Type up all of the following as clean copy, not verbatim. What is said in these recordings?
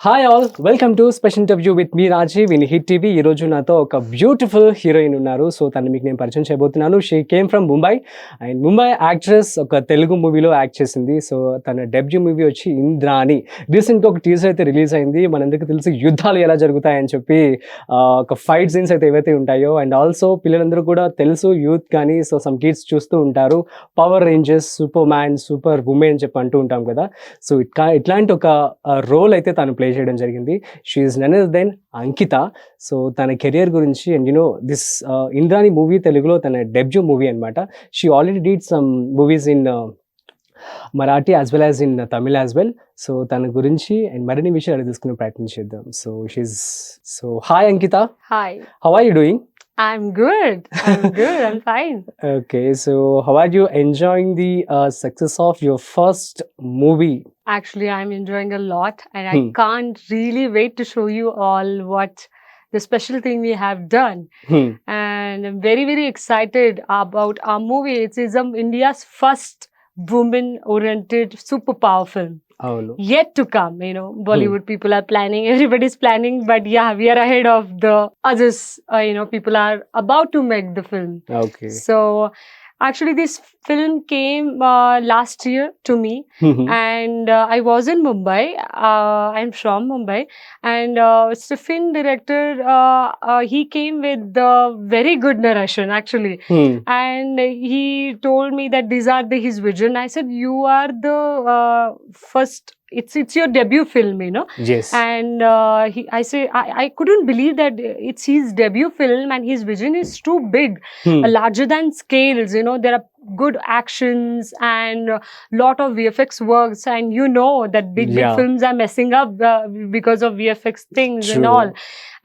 Hi all welcome to special interview with me Rajiv in Hit TV. ఈ రోజు నాతో ఒక బ్యూటిఫుల్ హీరోయిన్ ఉన్నారు. సో తను మీకు నేను పరిచయం చేయబోతున్నాను. She came from Mumbai and Mumbai actress. ఒక తెలుగు మూవీలో యాక్ట్ చేసింది. సో తన డెబ్యూ మూవీ వచ్చి ఇంద్రాని. రీసెంట్గా ఒక టీజర్ అయితే రిలీజ్ అయింది. మనందరికీ తెలిసి యుద్ధాలు ఎలా జరుగుతాయని చెప్పి ఒక ఫైట్ సీన్స్ అయితే ఏవైతే ఉంటాయో అండ్ ఆల్సో పిల్లలందరూ కూడా తెలుసు యూత్ కానీ సో సమ్ కిడ్స్ చూస్తూ ఉంటారు. Power Rangers, super man, super women అని చెప్పి అంటూ ఉంటాం కదా. సో ఇట్లాంటి ఒక రోల్ అయితే తను ప్లే చేయడం జరిగింది. She is none other than Ankita. So తన కెరియర్ గురించి అండ్ దిస్ ఇంద్రాని మూవీ తెలుగులో తన డెబ్యూ మూవీ అనమాట. She already did some movies in Marathi as well as in Tamil as well. So తన గురించి అండ్ మరిన్ని విషయాలు తెలుసుకునే ప్రయత్నం చేద్దాం. So hi Ankita. Hi, how are you doing? I'm good. I'm fine. Okay, so how are you enjoying the success of your first movie? Actually, I'm enjoying a lot, and I can't really wait to show you all what the special thing we have done. And I'm very, very excited about our movie. It is India's first woman-oriented superpower film. అవును. Yet to come, Bollywood people are planning, everybody's planning, but yeah, we are ahead of the others. People are about to make the film. Okay. So actually this film came last year to me, and I was in Mumbai. I'm from Mumbai, and Stephen director, he came with the very good narration actually, and he told me that these are his vision. I said, you are the first, it's your debut film, Yes. and I couldn't believe that it's his debut film and his vision is too big, larger than scales. There are good actions and lot of VFX works, and that big films are messing up because of VFX things. True. And all.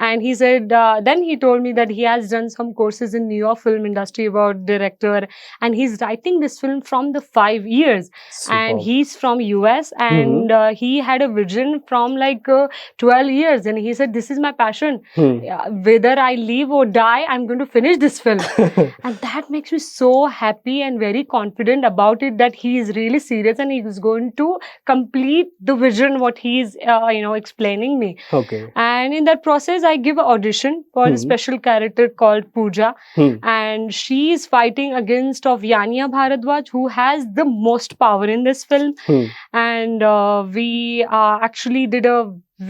And he said, then he told me that he has done some courses in New York film industry about director, and he's writing this film from the 5 years. Superb. And he's from US, and he had a vision from like 12 years, and he said, this is my passion. Whether I live or die, I'm going to finish this film. And that makes me so happy and very confident about it, that he is really serious and he is going to complete the vision what he is explaining me. Okay. And in that process, I give an audition for a special character called Pooja, and she is fighting against of Yanya Bharadwaj, who has the most power in this film. And we actually did a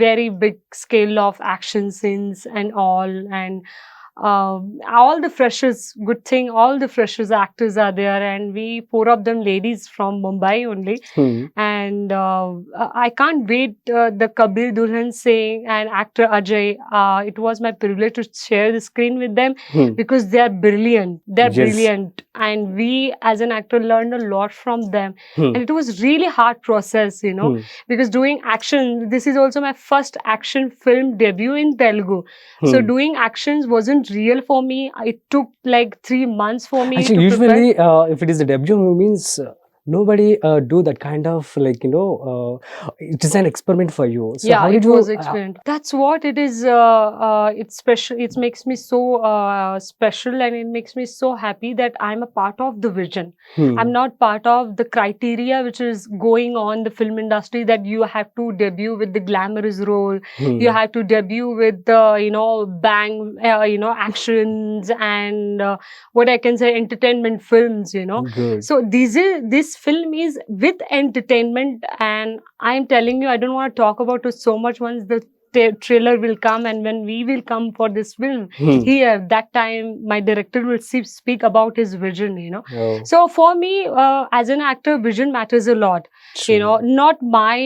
very big scale of action scenes and all, and all the freshers, good thing, all the freshers actors are there, and we 4 of them ladies from Mumbai only. And I can't wait, the Kabir Dulhan Singh and actor Ajay, it was my privilege to share the screen with them, because they are brilliant. They're Yes. brilliant, and we as an actor learned a lot from them. And it was really hard process, because doing action, this is also my first action film debut in Telugu. So doing actions wasn't real for me. It took like 3 months for me. Actually, to usually, prepare. if it is a debut movie, means nobody do that kind of it is an experiment for you. So Yeah, how it did you, was experiment. That's what it is. It's special. It makes me so special, and it makes me so happy that I'm a part of the vision. I'm not part of the criteria which is going on the film industry, that you have to debut with the glamorous role. You have to debut with the bang actions and what I can say, entertainment films. Good. So this film is with entertainment, and I'm telling you, I don't want to talk about it so much. Once the trailer will come, and when we will come for this film here, that time my director will speak about his vision. Oh. So for me, as an actor, vision matters a lot. True. Not my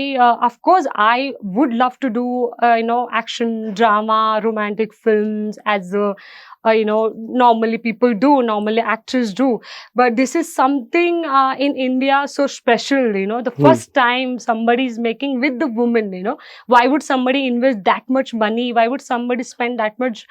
of course I would love to do action, drama, romantic films, as normally people do, normally actors do, but this is something in India so special. The first time somebody is making with the woman. Why would somebody invest that much money? Why would somebody spend that much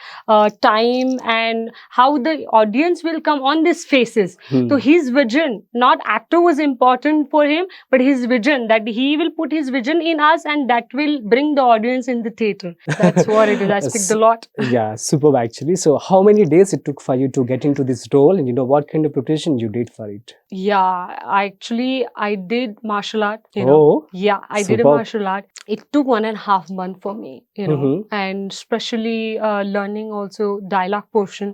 time? And how the audience will come on these faces. So his vision, not actor was important for him, but his vision, that he will put his vision in us, and that will bring the audience in the theater. That's what it is. I speak a lot. Yeah, superb actually. So how many days it took for you to get into this role, and what kind of preparation you did for it? Yeah, actually, I did martial art, you know. Oh, Yeah, I did a superb. martial art. It took 1.5 months for me, you know, Mhm. and especially learning also dialogue portion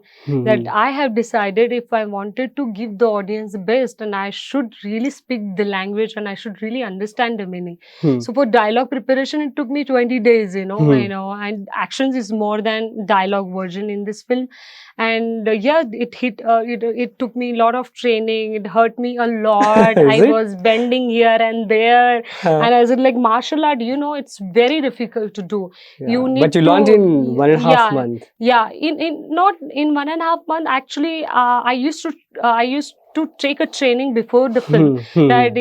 that Mhm. I have decided if I wanted to give the audience the best, and I should really speak the language and I should really understand the meaning. Hmm. So for dialogue preparation, it took me 20 days, Mhm. and actions is more than dialogue version in this film. And yeah, it took me a lot of training. It hurt me a lot. Is I it? was bending here and there, Huh. and I said like martial art, it's very difficult to do. You Yeah. need But you to learned in 1.5 yeah, month. yeah, in not in 1.5 months. Actually, I used to take a training before the film. Hmm. That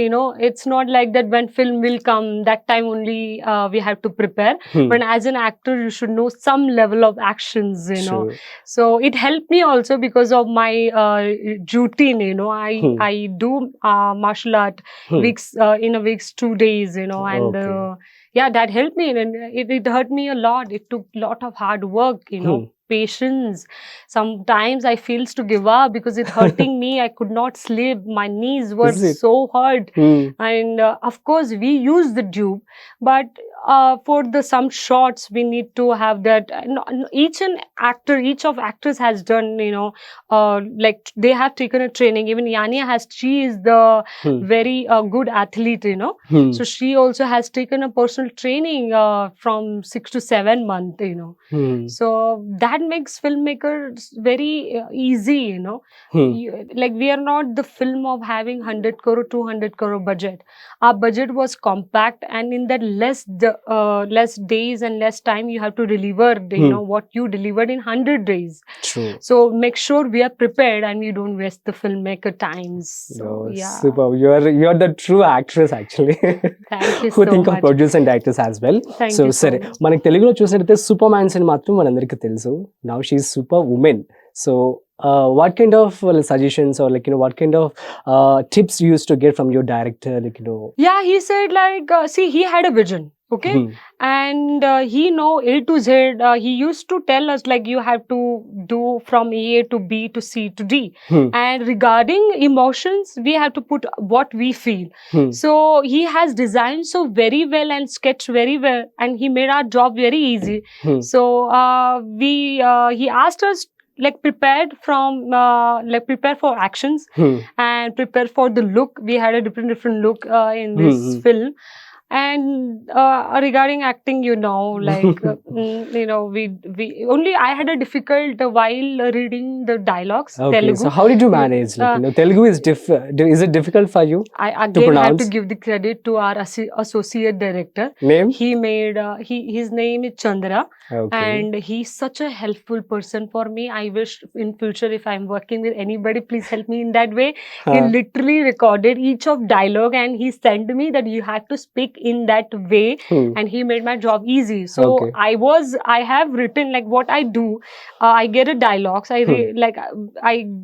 it's not like that when film will come, that time only we have to prepare. Hmm. But as an actor, you should know some level of actions, True. so it helped me also because of my routine. Hmm. I do martial art Hmm. weeks in a week's 2 days. And Okay. yeah, that helped me, and it hurt me a lot. It took a lot of hard work, Hmm. patience. Sometimes I feels to give up because it hurting me. I could not sleep. My knees were Is it? so hurt, Hmm. and of course we use the tube, but for the some shots we need to have that. Each of actors has done, like they have taken a training. Even Yania she is the Hmm. very good athlete, Hmm. so she also has taken a personal training from 6 to 7 months, Hmm. so that makes filmmakers very easy, Hmm. like we are not the film of having 100 crore, 200 crore budget. Our budget was compact, and in that less days and less time you have to deliver, what you delivered in 100 days. True. So make sure we are prepared and we don't waste the filmmaker times. So Oh, yeah, super. You're the true actress actually. thank you Who so think of much. producers and directors as well. Thank So you so సరే much. మనకి తెలుగులో చూసినట్టయితే super man's అని మాత్రం మనందరికీ తెలుసు. Now she's super woman. So what kind of suggestions or what kind of tips you used to get from your director, Yeah, he said like, see, he had a vision, okay, Hmm. and he know A to Z. He used to tell us like you have to do from A to B to C to D. Hmm. And regarding emotions, we have to put what we feel. Hmm. So he has designed so very well and sketched very well, and he made our job very easy. Hmm. So he asked us like prepare for actions Hmm. and prepare for the look. We had a different look in this Hmm. film. And regarding acting, like we only I had a difficult while reading the dialogues. Okay, Telugu. so how did you manage? Telugu is is it difficult for you I to again have pronounce? to give the credit to our associate director. Name? He made his name is Chandra, Okay. and he's such a helpful person for me. I wish in future if I'm working with anybody, please help me in that way. He Huh. literally recorded each of dialogue and he sent me that you have to speak in that way, Hmm. and he made my job easy. So Okay. I have written like what I do. I get a dialogues. I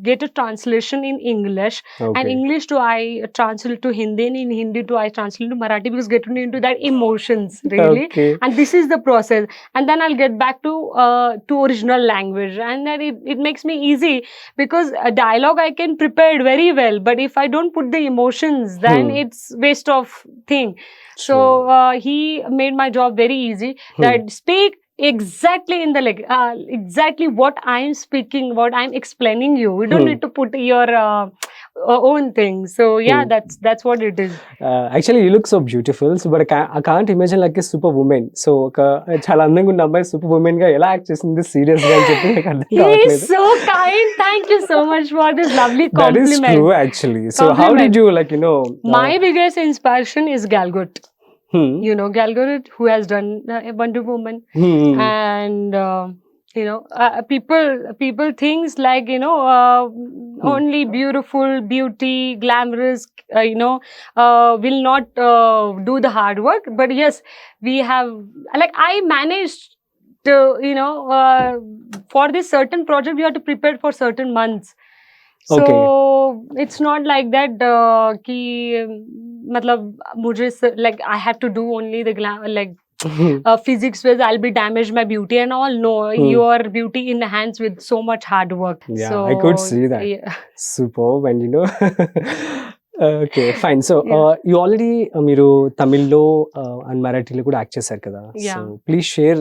get a translation in English, and Okay. English to I translate to Hindi, and in Hindi to I translate to Marathi, because getting into that emotions really. Okay. And this is the process, and then I'll get back to original language, and then it makes me easy, because a dialogue I can prepare it very well, but if I don't put the emotions, then it's waste of thing. So he made my job very easy. That speak exactly in the exactly what I'm speaking, what I'm explaining you. You don't need to put your own thing. So yeah, that's what it is. Actually, you look so beautiful. So, but I can't imagine like a super woman. So, చాలా అందంగా ఉన్న అమ్మాయి super women గా ఎలా act చేసింది serious గా అని చెప్పి నాకు అర్థం He is కావట్లేదు. so kind. Thank you so much for this lovely That is compliment. true actually. So, how did you My biggest inspiration is Gal Gadot. hmm. Gal Gadot, who has done Wonder Woman, Hmm. and people thinks like only beautiful, beauty, glamorous, will not do the hard work. But yes, we have, like, I managed to for this certain project you have to prepare for certain months. So it's not like that कि मतलब मुझे like I have to do only the physics wise I'll be damaged my beauty and all. No, your beauty enhanced with so much hard work. Yeah, So I could see that. yeah. Superb. And okay, fine. So Yeah. you already మీరు తమిళ్లో and మరాఠీలో కూడా act చేశారు కదా. Yeah. So please share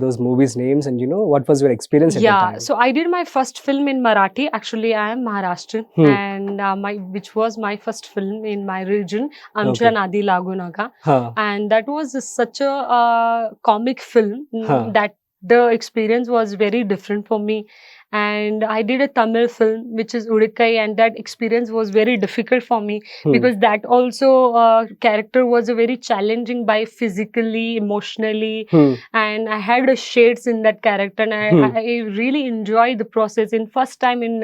those movies names and what was your experience at that Yeah, time? so I did my first film in Marathi. Actually, I am Maharashtrian, and which was my first film in my region, Amcha Okay. Nadi Lagunaga, Huh. and that was such a comic film that the experience was very different for me. And I did a Tamil film, which is Udikkai, and that experience was very difficult for me because that also character was a very challenging by physically, emotionally, and I had a shades in that character, and I really enjoyed the process. In first time in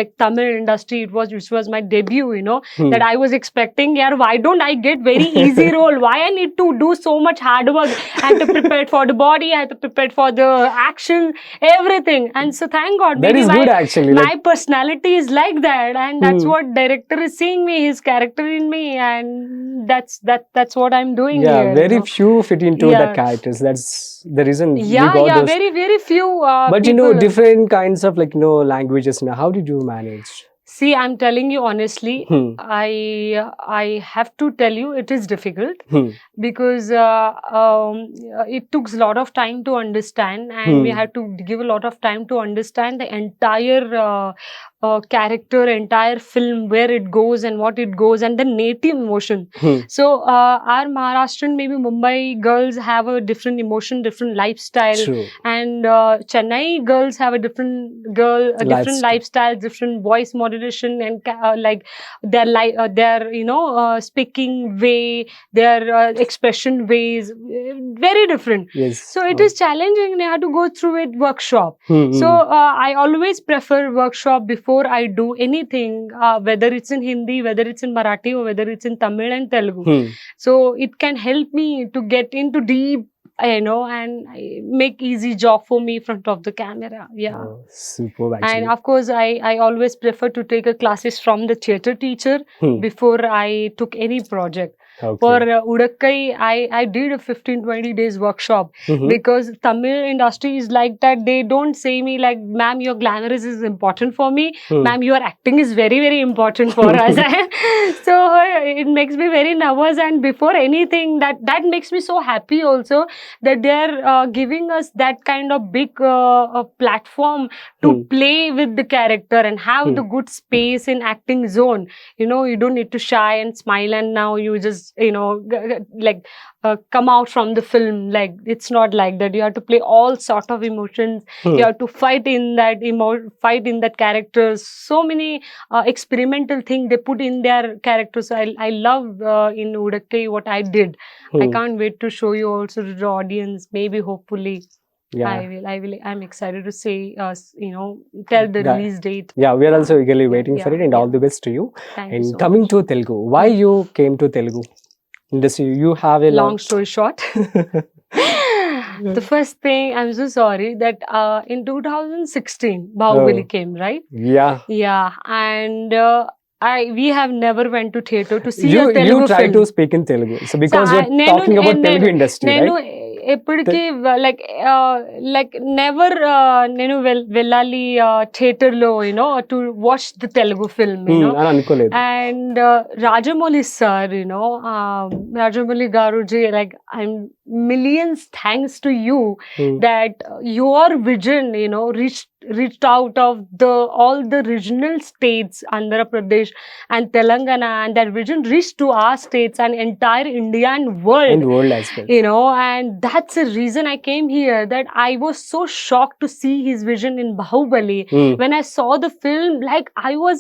like Tamil industry, which was my debut, that I was expecting, yeah, why don't I get very easy role? Why I need to do so much hard work? I had to prepare for the body, I had to prepare for the action, everything. And so thank God, That maybe is good actually. my personality is like that, and that's what director is seeing me, his character in me, and that's what I'm doing Yeah, here. very few fit into Yeah. that characters. That's the reason we Yeah, got yeah, those. very, very few But people. different kinds of languages. Now, how did you manage? See, I'm telling you honestly, Hmm. I have to tell you it is difficult because it took a lot of time to understand, and we had to give a lot of time to understand the entire character, entire film, where it goes and what it goes, and the native emotion. So our Maharashtrian, maybe Mumbai girls have a different emotion, different lifestyle. True. And Chennai girls have a different lifestyle, different voice modulation, and like their speaking way, their expression ways, very different. Yes. So it is challenging, and I had to go through it workshop. So I always prefer workshop before I do anything, whether it's in Hindi, whether it's in Marathi, or whether it's in Tamil and Telugu. So it can help me to get into deep, and make easy job for me in front of the camera. Yeah. Oh, superb actually. And of course, I always prefer to take a classes from the theatre teacher before I took any project. Okay. For Udakkai, I did a 15-20 days workshop because Tamil industry is like that. They don't say me like, ma'am, your glamorous is important for me. Ma'am, your acting is very, very important for us. So it makes me very nervous. And before anything, that makes me so happy also that they're giving us that kind of big platform to play with the character and have the good space in acting zone. You don't need to shy and smile, and now you just come out from the film. Like, it's not like that. You have to play all sort of emotions. You have to fight in that character. So many experimental things they put in their characters. I love in Udakkai what I did. I can't wait to show you also to the audience. Maybe, hopefully. Yeah. I will. I'm excited to say, tell the release date. Yeah, we are also eagerly waiting for it, and all the best to you. Thank and you so coming much. to Telugu, why you came to Telugu industry? You have a Long story short, the first thing, I'm so sorry that in 2016 Bahubali came, right? Yeah. Yeah, and we have never went to theatre to see a You Telugu try film. to speak in Telugu, so because So you're talking about Telugu industry, నేను right? ఎప్పటికీ like never నేను వెళ్ళాలి theatre లో to watch the Telugu film అని అనుకోలేదు. and Rajamouli sir, Rajamouli Garuji, like, I'm millions thanks to you that your vision reached out of all the regional states, Andhra Pradesh and Telangana, and that vision reached to our states and entire India and world. And world as well. And that's the reason I came here, that I was so shocked to see his vision in Bahubali. When I saw the film, like, I was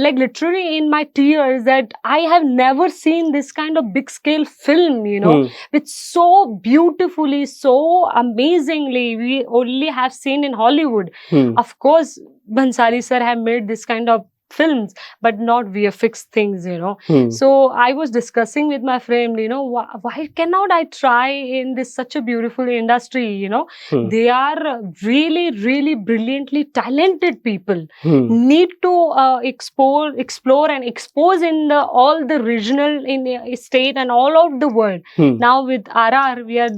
like literally in my tears, that I have never seen this kind of big scale film, with so beautifully, so amazingly, we only have seen in Hollywood. Of course, Bhansali sir have made this kind of films, but not VFX things, you know. So I was discussing with my friend, you know, why cannot I try in this such a beautiful industry, you know. They are really, really brilliantly talented people. Need to explore and expose in the all the regional in the state and all over the world. Now with RR, we are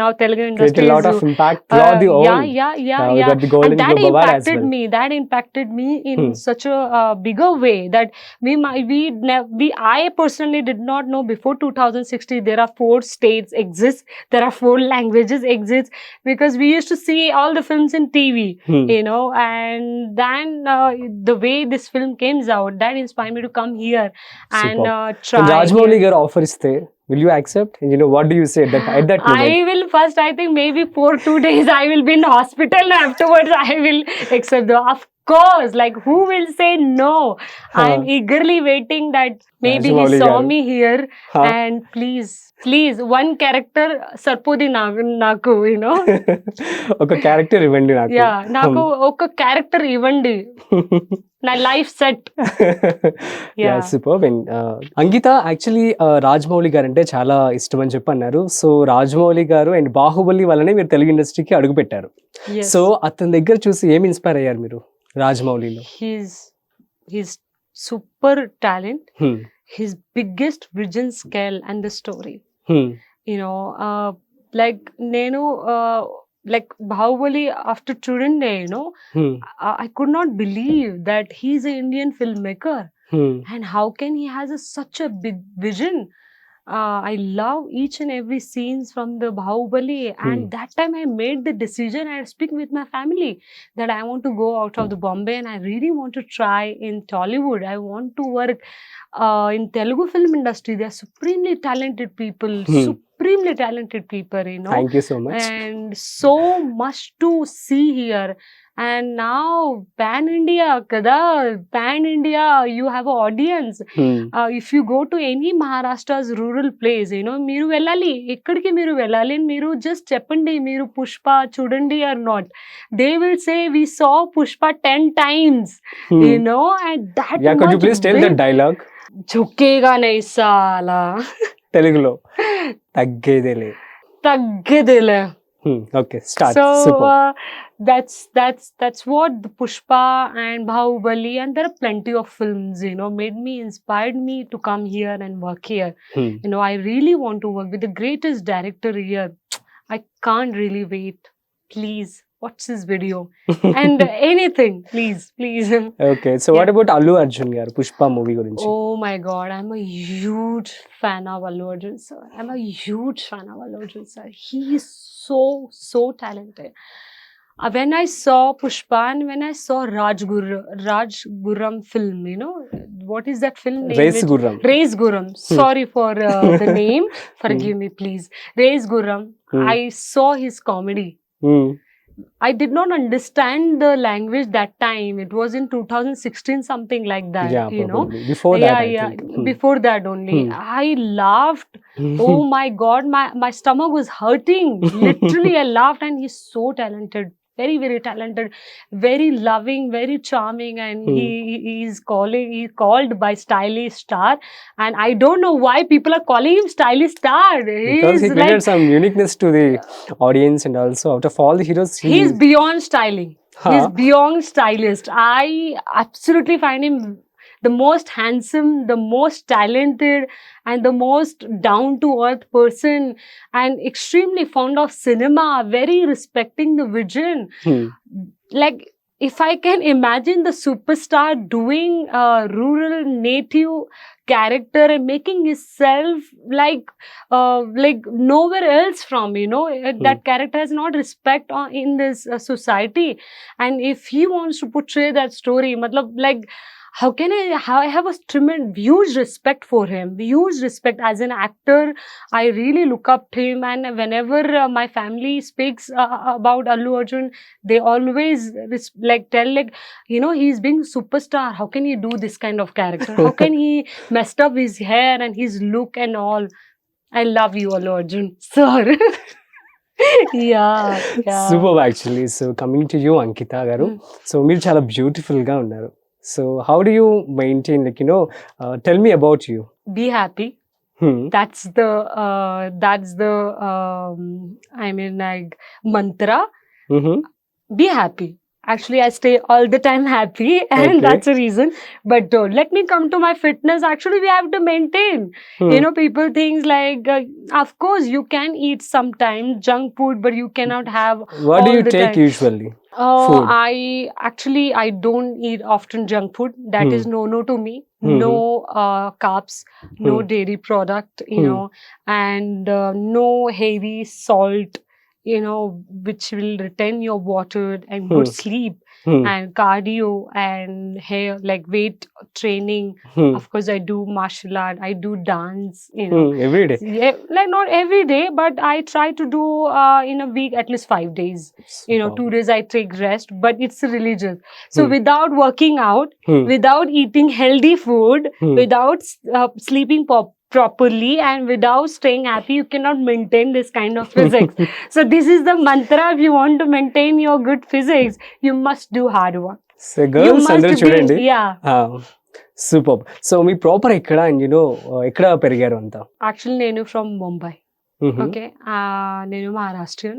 now Telugu industry create a lot is, of impact throughout the whole. We yeah. got the Golden And that Globe Award as impacted well. me. That impacted me in such a bigger way that I personally did not know before 2016 there are 4 states exist, there are 4 languages exist, because we used to see all the films in TV, you know. And then the way this film came out, that inspired me to come here and try. Rajmouli garu offer iste, will you accept? And you know, what do you say at that moment? I will first, I think maybe for 2 days I will be in hospital, and afterwards I will accept the, of course, like who will say no? I'm eagerly waiting that maybe he Rajmouli saw garu. me here and please one character sarpodi naku, you know. ఒక character ఇవ్వండి నాకు. Yeah, నాకు ఒక character ఇవ్వండి, నా life set. Yeah, superb. And Ankita, actually Rajamouli గారు అంటే చాలా ఇష్టం అని చెప్పి అన్నారు. సో రాజమౌళి గారు అండ్ బాహుబలి వల్లనే మీరు తెలుగు ఇండస్ట్రీకి అడుగు పెట్టారు. సో అతని దగ్గర చూసి ఏమి ఇన్స్పైర్ అయ్యారు మీరు రాజమౌళిలో? He's super talent. His biggest vision scale and the story. You know, like nenu like Bahubali after Chudande, you know, I could not believe that he's an Indian filmmaker. And how can he has such a big vision? I love each and every scenes from the Bahubali, and that time I made the decision, I speak with my family that I want to go out of the Bombay and I really want to try in Tollywood. I want to work in Telugu film industry. They are supremely talented people, supremely talented people, you know. Thank you so much. And so much to see here. And now pan India kada, pan India you have an audience. If you go to any Maharashtra's rural place, you know, మీరు వెళ్ళాలి, ఎక్కడికి మీరు వెళ్ళాలి, మీరు just చెప్పండి మీరు పుష్ప చూడండి or not, they will say we saw Pushpa 10 times, you know. And that yeah, could you please tell that dialogue? झुकेगा नहीं साला, తెలుగులో తగ్గేదేలే. తగ్గేదేలే. Okay, start. So that's what the Pushpa and Bahubali, and there are plenty of films, you know, inspired me to come here and work here. You know, I really want to work with the greatest director here. I can't really wait. Please watch this video and anything, please. Okay, so what about Allu Arjun garu Pushpa movie gurinchi? Oh my god, I'm a huge fan of Allu Arjun sir. He is so talented. When I saw Pushpa and when I saw Raj Gurram film, you know, what is that film name? Race Gurram. Sorry for the name. Forgive me, please. Race Gurram. I saw his comedy. I did not understand the language that time. It was in 2016, something like that. Yeah, you probably. know. Before that, I think. Before that only. I laughed. Oh my God, my stomach was hurting. Literally, I laughed, and he's so talented. Very, very talented, very loving, very charming, and he's called by stylish star, and I don't know why people are calling him stylish star. Because he created some uniqueness to the audience, and also out of all the heroes, he's beyond styling. He's beyond stylist. I absolutely find him the most handsome, the most talented, and the most down-to-earth person, and extremely fond of cinema, very respecting the vision. Like, if I can imagine the superstar doing a rural native character and making himself like nowhere else from, you know, that character has not respect in this society, and if he wants to portray that story, like, how I have a tremendous, huge respect for him, huge respect as an actor. I really look up to him, and whenever my family speaks about Allu Arjun, they always tell, like, you know, he's being superstar. How can he do this kind of character? How can he messed up his hair and his look and all? I love you, Allu Arjun, sir. yeah. Super, actually. So coming to you, Ankitha garu. So మీరు చాలా beautiful గా ఉన్నారు. So how do you maintain, like, tell me about you. Be happy. That's the I mean, like, mantra. Mm-hmm. Be happy. Actually, I stay all the time happy, and Okay. that's the reason. But let me come to my fitness. Actually, we have to maintain. You know, people think like, of course, you can eat sometimes junk food, but you cannot have What do all you the take time. usually? Oh, Food. I don't eat often junk food. That is no to me. Mhm. No carbs, no dairy product, Hmm. and no heavy salt, which will retain your water, and good sleep, and cardio, and hair, like weight training. Of course, I do martial art, I do dance, Every day. Yeah, like not every day, but I try to do in a week at least 5 days. 2 days I take rest, but it's religious. So without working out, without eating healthy food, without sleeping properly, and without staying happy, you cannot maintain this kind of physics. So this is the mantra. If you want to maintain your good physics, you must do hard work. So girls must అందరూ be- చూడండి. yeah. Super. So మీ proper ఎక్కడ, and ఎక్కడ పెరిగారు అంతా? Actually, నేను from Mumbai. Okay, నేను Maharashtrian,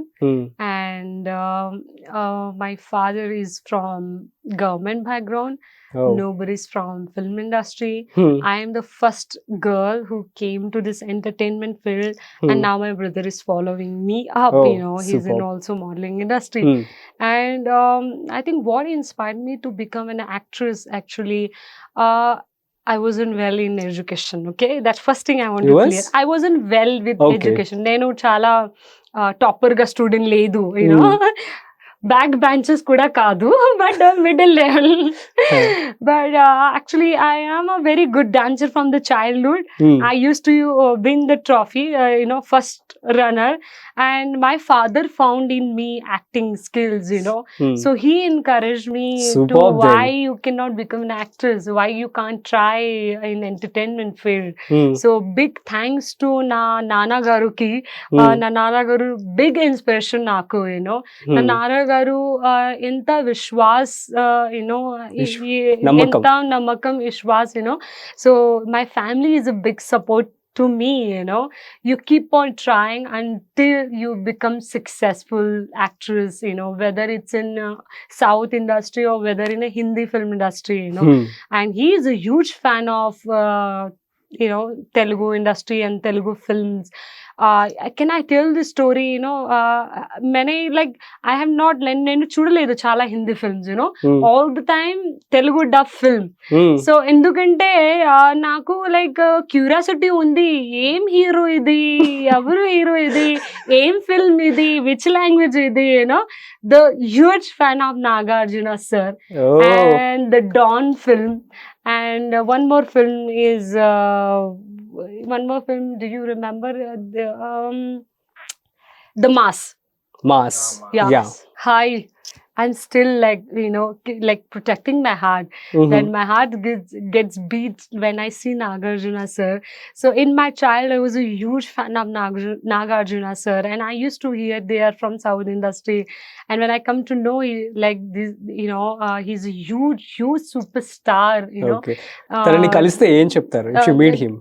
and my father is from government background. Oh. Nobody's from film industry. Hmm. I am the first girl who came to this entertainment field, and now my brother is following me up. Oh, He's in superb. also modeling industry. And I think what inspired me to become an actress, actually, I wasn't well in education. Okay, that's first thing I want You to was? clear. I wasn't well with Okay. education. నేను చాలా topper గా student లేదు, back benches కూడా కాదు, but middle level. But actually, I am a very good dancer from the childhood. I used to win the trophy, first runner, and my father found in me acting skills, so he encouraged me to, Superb why then. you cannot become an actress, why you can't try in entertainment field. So big thanks to na nana garu ki. Na nana garu big inspiration naku, na nana garu ఎంత విశ్వాస్, నమ్మకం. ఎంత నమ్మకం, Vishwas, so my family is a big support to me. You keep on trying until you become successful actress, whether it's in South industry or whether in a Hindi film industry, and he is a huge fan of Telugu industry and Telugu films. Can I tell this story? Many, like, I have not నేను చూడలేదు చాలా Hindi films, all the time Telugu dub film. So ఎందుకంటే నాకు like curiosity ఉంది, ఏం hero ఇది, ఎవరు hero ఇది, ఏం ఫిల్మ్ ఇది, విచ్ లాంగ్వేజ్ ఇది, the huge fan of Nagarjuna sir. And the Dawn film, and one more film is do you remember the Mass? Yeah. Hi, I'm still like, like protecting my heart. That my heart gets beat when I see Nagarjuna sir. So in my child, I was a huge fan of Nagarjuna sir, and I used to hear they are from South industry. And when I come to know, like this, he's a huge superstar. Okay. తనని కలిస్తే ఏం చెప్తారు if you meet him?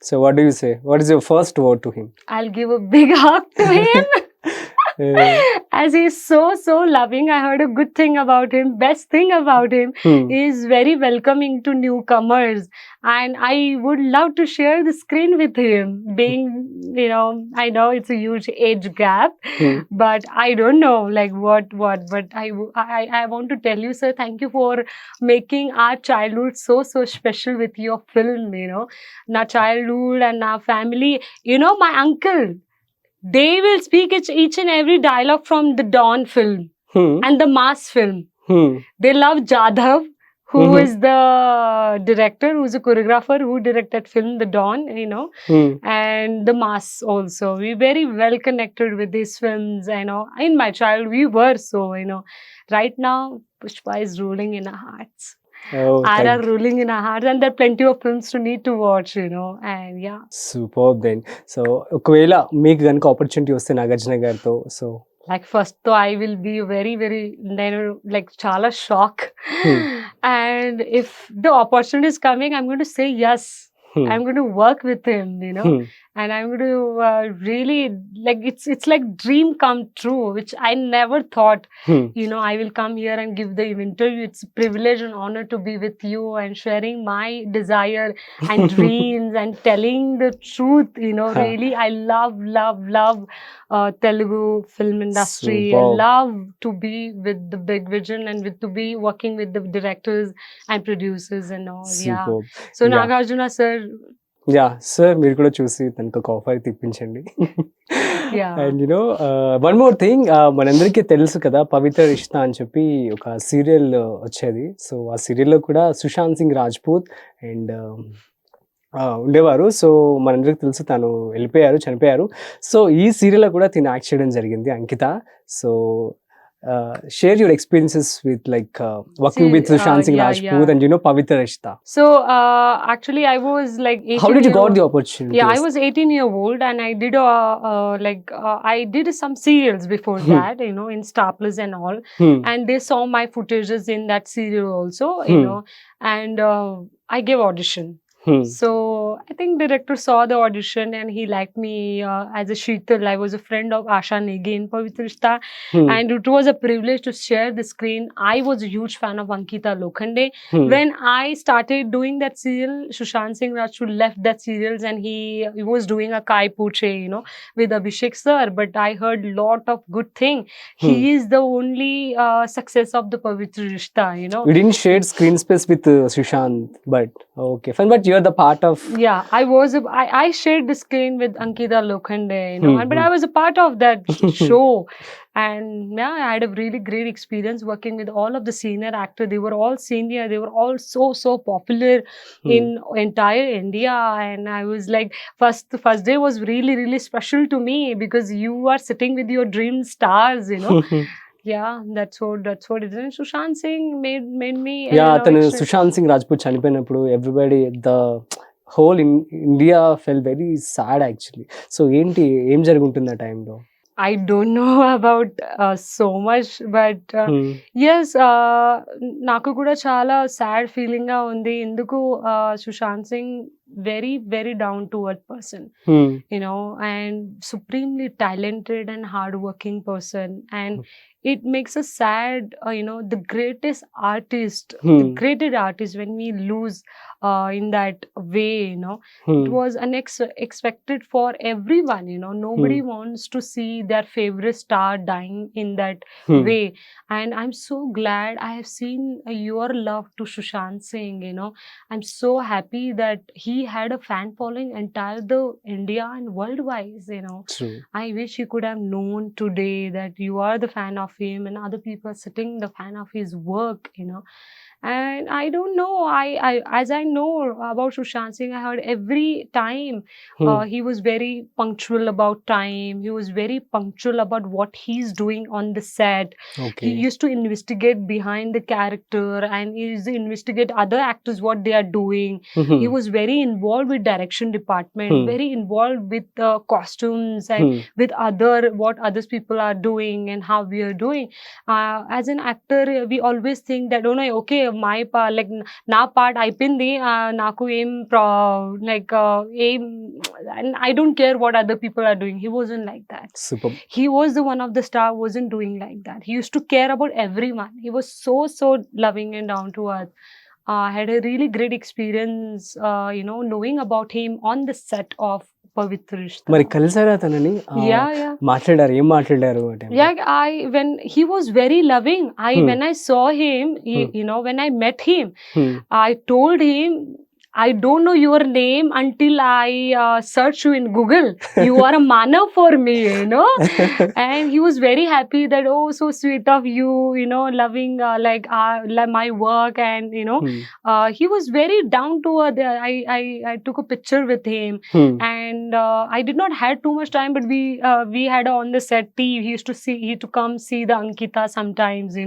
So what do you say? What is your first word to him? I'll give a big hug to him. As he's so loving. I heard a good thing about him. Best thing about him, is very welcoming to newcomers, and I would love to share the screen with him. Being, I know it's a huge age gap, but I don't know like what, but I want to tell you, sir, thank you for making our childhood so special with your film. Na childhood and our family. My uncle, they will speak each and every dialogue from the Dawn film and the Mass film. They love Jadhav, who is the director, who's a choreographer, who directed film The Dawn, and the Mass also. We very well connected with these films, in my childhood we were so, right now Pushpa is ruling in our hearts. RR ruling in our hearts, and there are plenty of films to need to watch, and yeah. Superb then. So ఒకవేళ మీకు గనుక opportunity వస్తే నాగార్జున గారితో, so like first though I will be very like chala shock. And if the opportunity is coming, I'm going to say yes. I'm going to work with him, and I'm going to really like it's like dream come true, which I never thought. I will come here and give the interview. It's a privilege and honor to be with you and sharing my desire and dreams and telling the truth. Really, I love Telugu film industry. I Superb. love to be with the big vision and to be working with the directors and producers and all. Yeah. Superb. So Yeah. Nagarjuna sir, yeah sir మీరు కూడా చూసి తనకు ఒక offer తెప్పించండి. Yeah. And one more thing, మనందరికీ తెలుసు కదా పవిత్ర రిష్తా అని చెప్పి ఒక సీరియల్ వచ్చేది. సో ఆ సీరియల్లో కూడా సుశాంత్ సింగ్ రాజ్పూత్ అండ్ ఉండేవారు. సో మనందరికి తెలుసు తను వెళ్ళిపోయారు, చనిపోయారు. సో ఈ సీరియల్లో కూడా తిను యాక్ట్ చేయడం జరిగింది Ankita. So share your experiences with working with Sushant Singh Rajput and Pavitra Rishta. So actually I was like 18. How did you got the opportunity? Yeah, I was 18-year-old and I did I did some serials before that, in Star Plus and all. And they saw my footages in that serial also, and I gave audition. So I think director saw the audition and he liked me as a Sheetal. I was a friend of Asha Negi in Pavitra Rishta, and it was a privilege to share the screen. I was a huge fan of Ankitha Lokhande. When I started doing that serial, Sushant Singh Rajput left that serials and he was doing a Kai Puche, with Abhishek sir. But I heard lot of good thing. He is the only success of the Pavitra Rishta. You didn't share screen space with Sushant, but okay, fine. But you're the part of. Yeah, I shared the screen with Ankitha Lokhande, but I was a part of that show. And yeah, I had a really great experience working with all of the senior actors. They were all senior. They were all so popular in entire India. And I was like, the first day was really special to me because you are sitting with your dream stars, Yeah, that's what it is. Sushant Singh made me. Yeah, Sushant Singh Rajput chanipoyinappudu everybody, the whole India felt very sad actually. So enti em jaruguntundi aa time lo? I don't know about so much, but yes, నాకు కూడా చాలా sad feeling గా ఉంది. ఎందుకు Sushant Singh very down to earth person, and supremely talented and hardworking person, and it makes us sad, the greatest artist, when we lose in that way, it was unexpected for everyone, nobody wants to see their favorite star dying in that way. And I'm so glad I have seen your love to Sushant Singh, I'm so happy that he had a fan following entire the India and worldwide, True. I wish he could have known today that you are the fan of him and other people are sitting the fan of his work, And I don't know, as I know about Sushant Singh, I heard every time he was very punctual about time. He was very punctual about what he's doing on the set. Okay. He used to investigate behind the character and he used to investigate other actors what they are doing. He was very involved with direction department, very involved with costumes and with what other people are doing and how we are doing. As an actor, we always think that, oh no, okay, my part, like na part అయిపోయింది, నాకు ఏం ఏం, and I don't care what other people are doing. He wasn't like that. Super. He was the one of the star, wasn't doing like that. He used to care about everyone. He was so loving and down to earth. I had a really great experience, knowing about him on the set of Pavitra Rishta. మరి కలిసారా తనని? Yeah. మాట్లాడారు, ఏం మాట్లాడారు? Yeah, when he was very loving. When I saw him, when I met him, I told him, I don't know your name until I search you in Google. You are a manav for me, And he was very happy that, oh, so sweet of you, loving my work, and he was very down to earth. I took a picture with him, and I did not had too much time, but we had on the set tea. He used to come see the Ankitha sometimes,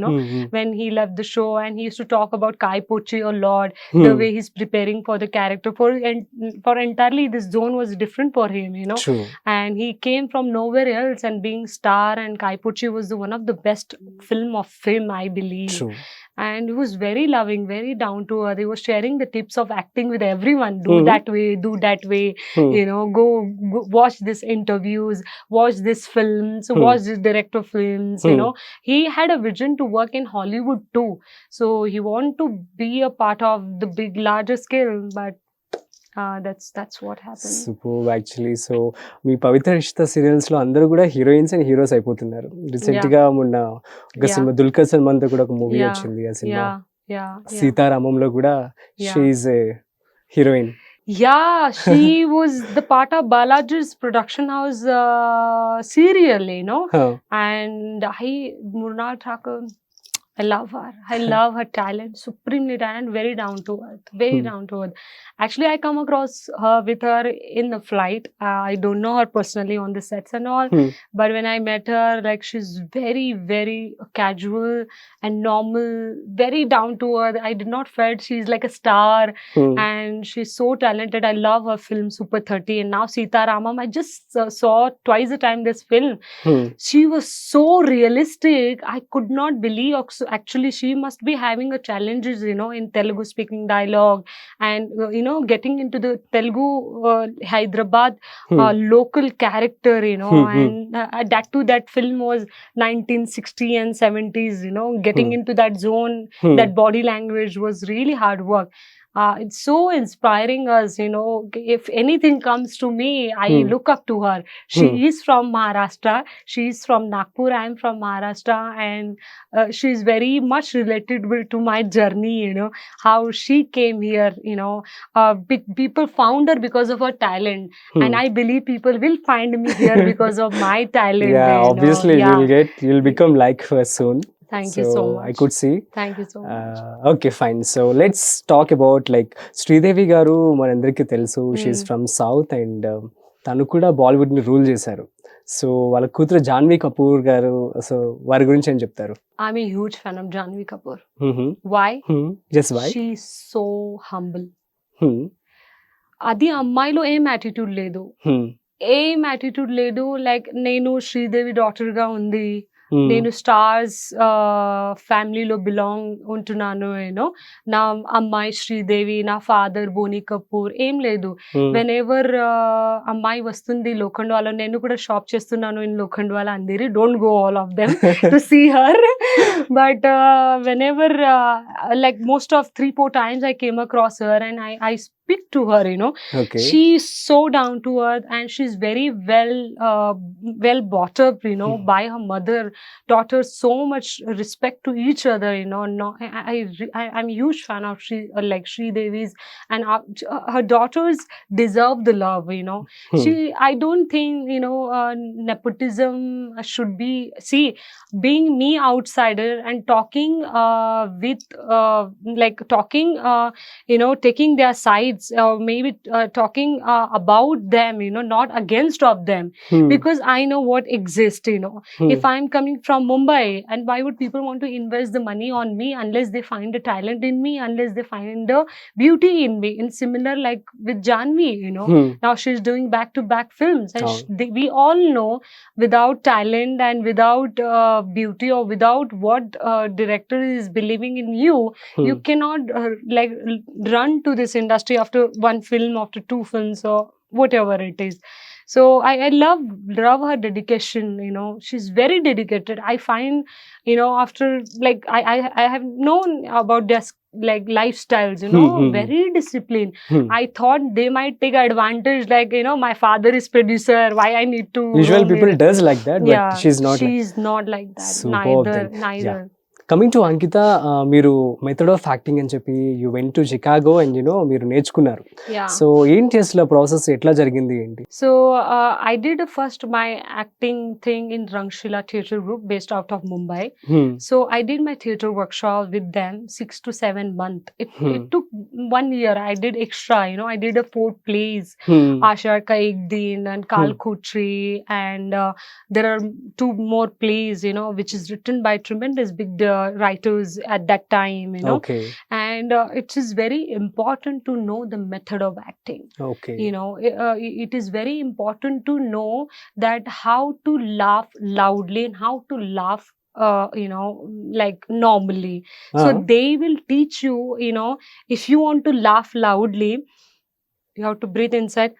when he left the show, and he used to talk about Kai Pochi a lot, the way he's preparing for the character, for entirely this zone was different for him, True. And he came from nowhere else and being star, and Kai Pochi was one of the best film of him, I believe. True. and he was very loving, very down to earth. He was sharing the tips of acting with everyone. Do Mhm. that way, do that way. Hmm. Go watch this interviews, watch this films, watch this director films. Hmm. He had a vision to work in Hollywood too. So he want to be a part of the big, larger scale, but that's what happened. Super actually. So మీ 'పవిత్ర రిష్తా' సీరియల్స్‌లో అందరూ గూడా heroines and heroes అయిపోతున్నారు. రీసెంట్‌గా మొన్న ఒక Yeah. Cinema 'Dulquer సల్మాన్‌తో' కూడా ఒక మూవీ Yeah. వచ్చింది. ఆ సినిమా Yeah. Yeah. 'సీతారామంలో' గూడా Yeah. She is a heroine. Yeah, she was the part of Balaji's production house serial, Huh. and Murnal Thakur, I love her. I love her talent, supremely talent, very down to earth, very Hmm. down to earth. Actually, I come across her with her in the flight. I don't know her personally on the sets and all, Hmm. but when I met her, like she's very, very casual and normal, very down to earth. I did not felt she's like a star, Hmm. and she's so talented. I love her film Super 30, and now Sita Ramam. I just saw twice the time this film. Hmm. She was so realistic. I could not believe. Actually, she must be having a challenges, in Telugu speaking dialogue, and getting into the Telugu Hyderabad Hmm. local character, Hmm. and that too, that film was 1960 and 70s. Getting Hmm. into that zone, Hmm. that body language was really hard work. It's so inspiring us, if anything comes to me, I Hmm. look up to her. She Hmm. is from Maharashtra. She's from Nagpur. I'm from Maharashtra, and she's very much relatable to my journey, how she came here, people found her because of her talent. Hmm. And I believe people will find me here because of my talent. Yeah, obviously Yeah. you'll become like her soon. Thank you so much. I could see. Thank you so much. Okay, fine. So let's talk about like Sridevi garu మనందరికీ తెలుసు. She's Hmm. From south and తను కూడా బాలీవుడ్ని rule చేశారు. So వాళ్ళ కూతురు జాన్వీ కపూర్ గారు, so వారి గురించి ఏం చెప్తారు? I'm a huge fan of Janhvi Kapoor. Mm-hmm. Why? Just why? She's so humble. Hmm. అది అమ్మాయిలో ఏం యాటిట్యూడ్ లేదు, Hmm. ఏం యాటిట్యూడ్ లేదు. లైక్ నేను శ్రీదేవి డాటర్ గా ఉంది, Hmm. నేను స్టార్స్ ఫ్యామిలీలో బిలాంగ్ ఉంటున్నాను, నా అమ్మాయి శ్రీదేవి, నా ఫాదర్ బోని కపూర్, ఏం లేదు. Hmm. వెన్ ఎవర్ అమ్మాయి వస్తుంది లోఖండ్వాలా, నేను కూడా షాప్ చేస్తున్నాను in Lokhandwala Andheri, don't go all of them to see her. But whenever like most of 3-4 times I came across her, and I speak to her, Okay. she's so down to earth, and she's very well brought up, by her mother, taught her so much respect to each other, no, I'm a huge fan of Sri Devi's, and her daughters deserve the love, Hmm. I don't think, nepotism should be, see, being me outsider and talking with like talking taking their sides, maybe talking about them, not against of them, Hmm. because I know what exists, Hmm. if I'm coming from Mumbai, and why would people want to invest the money on me unless they find a talent in me, unless they find the beauty in me? In similar, like with Janhvi, Hmm. now she's doing back to back films, and Oh. we all know, without talent and without beauty, or without what director is believing in you, Hmm. you cannot like run to this industry after one film, after 2 films, or whatever it is. So I love her dedication, she's very dedicated. I find, after like I have known about their like lifestyles, very disciplined. Hmm. I thought they might take advantage, like, my father is producer, why I need to Usual roam people here? does like that, but Yeah, she's not like. she's not like that. Superb then. Neither. Coming to Ankita, మీరు method of acting అని చెప్పి you went to Chicago and మీరు నేర్చుకున్నారు. Yeah. So ఏంటి అసలు process ఎట్లా జరిగింది ఏంటి? So I did first my acting thing in Rangshila Theatre Group based out of Mumbai. Hmm. So I did my theatre workshop with them 6 to 7 months. It took 1 year. I did extra, I did 4 plays, Hmm. Ashar Ka Ek Din and Kalkutri, and there are 2 more plays, which is written by tremendous big writers at that time, Okay. and it is very important to know the method of acting. Okay. It is very important to know that how to laugh loudly and how to laugh like normally. Uh-huh. So they will teach you, if you want to laugh loudly, you have to breathe inside.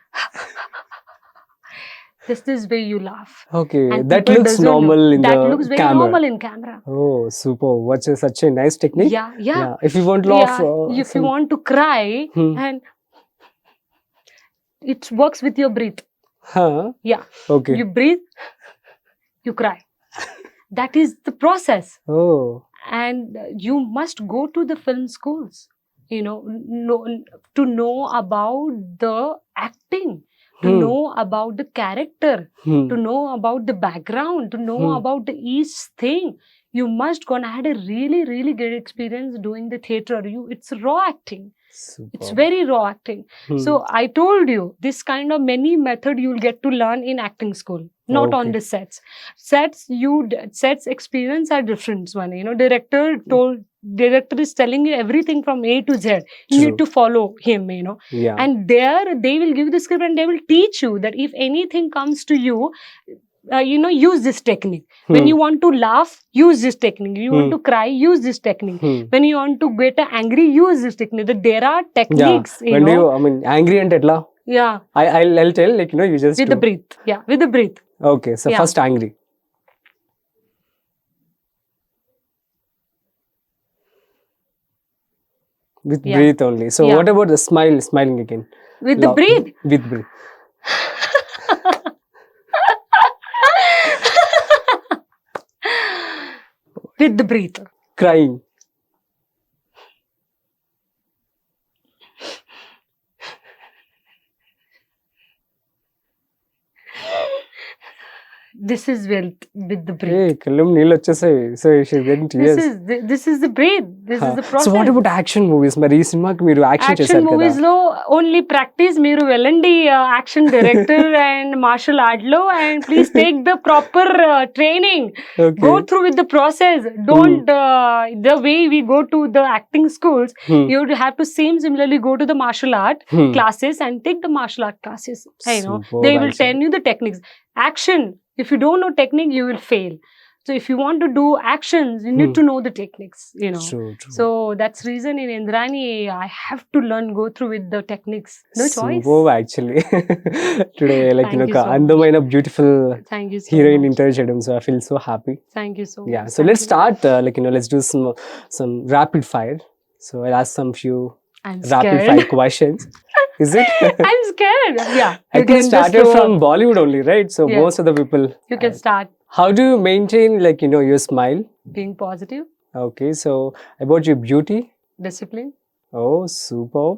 This is way you laugh. Okay, And that people looks doesn't know. normal in That the looks very camera. normal in camera. Oh, super. What's such a nice technique? Yeah. Yeah. If you want to laugh, Yeah. If you want to cry, and it works with your breath. Huh? Yeah. Okay. You breathe, you cry. That is the process. Oh. And you must go to the film schools, to know about the acting, to know about the character, to know about the background, to know about the each thing. You must go and had a really, really great experience doing the theatre. It's raw acting. Super. It's very raw acting. So I told you, this kind of many method you'll get to learn in acting school, not on the sets. Sets experience are different one. Director is telling you everything from A to Z. You need to follow him, Yeah. And there they will give the script and they will teach you that if anything comes to you, use this technique. When you want to laugh, use this technique. You want to cry, use this technique. When you want to get angry, use this technique. There are techniques. When do you, angry and etla? Yeah. I'll tell, you just with the breath. Yeah, with the breath. Okay, so first angry. With breath only. So what about the smiling again? With the breath. With breath. With the breath. Crying. This is with the breath. Hey, kallam neelu vachesai. So she's getting tears. This is the breath. This is the process. So what about action movies? Mari ee cinema ki meeru action chesaru kada. Action movies lo only practice meeru velandi action director and martial art lo, and please take the proper training. Okay. Go through with the process. Don't the way we go to the acting schools. You have to similarly go to the martial art classes and take the martial art classes. They will tell you the techniques. Action. If you don't know technique, you will fail. So if you want to do actions, you need to know the techniques, True. So that's reason in Indrani, I have to go through with the techniques. No choice. Superb, actually. Today, Thank you so andamaina beautiful Thank you so heroine much. interview cheyadam, so I feel so happy. Thank you so Yeah, much. so let's start, let's do some rapid fire. So I'll ask some few I'm rapid scared. fire questions. Is it? I'm scared. Yeah. I think you started from Bollywood only, right? So Yeah. most of the people. You can start How do you maintain, your smile? being positive, Okay, so about your beauty. discipline. Oh, super.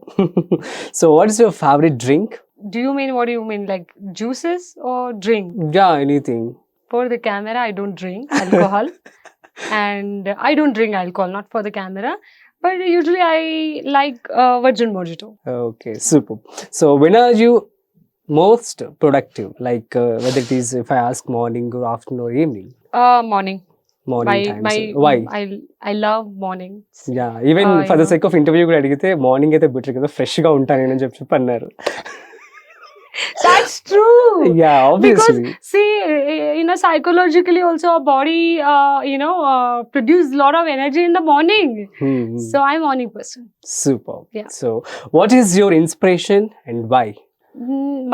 So what is your favorite drink? What do you mean? Like juices or drink? Yeah, anything. For the camera, I don't drink alcohol. And I don't drink alcohol, not for the camera. But usually I like virgin mojito. Okay, super. So when are you most productive? Whether it is, if I ask, morning or afternoon or evening? Morning. Morning times. Why? I love mornings. Yeah, even for the sake of interview కూడా అడిగితే morning అయితే better కదా, fresh గా ఉంటాను నేను చెప్పి అన్నారు. That's true. Yeah, obviously. Because see, psychologically also our body, produce a lot of energy in the morning. So I'm a morning person. Super. Yeah. So what is your inspiration and why?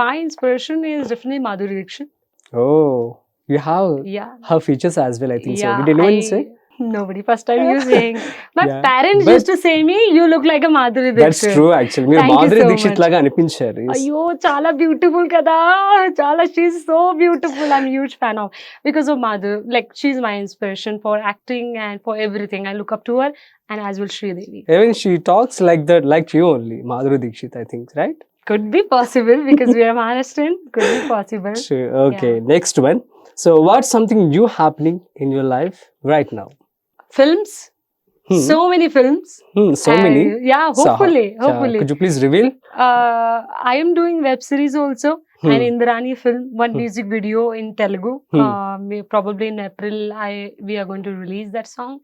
My inspiration is definitely Madhuri Dixit. Oh, you have her features as well, I think so. Did anyone say? Nobody. First time you saying. My parents but used to say me, you look like a Madhuri Dixit. That's true actually. మీరు మాధురి దీక్షిత్ లాగా అనిపించారు. అయ్యో చాలా beautiful కదా, చాలా, she's so beautiful. I'm a huge fan of, because of Madhur. Like she's my inspiration for acting and for everything. I look up to her, and as well Sridevi. Even she talks like that, like you only, Madhuri Dixit, I think, right? Could be possible because we are Maharashtrian. Could be possible. Sure. Okay, next one. So what's something new happening in your life right now? Films. So many films. So many. Yeah, hopefully. Could you please reveal? I am doing web series also. An Indrani film, one music video in Telugu. Probably in April, we are going to release that song.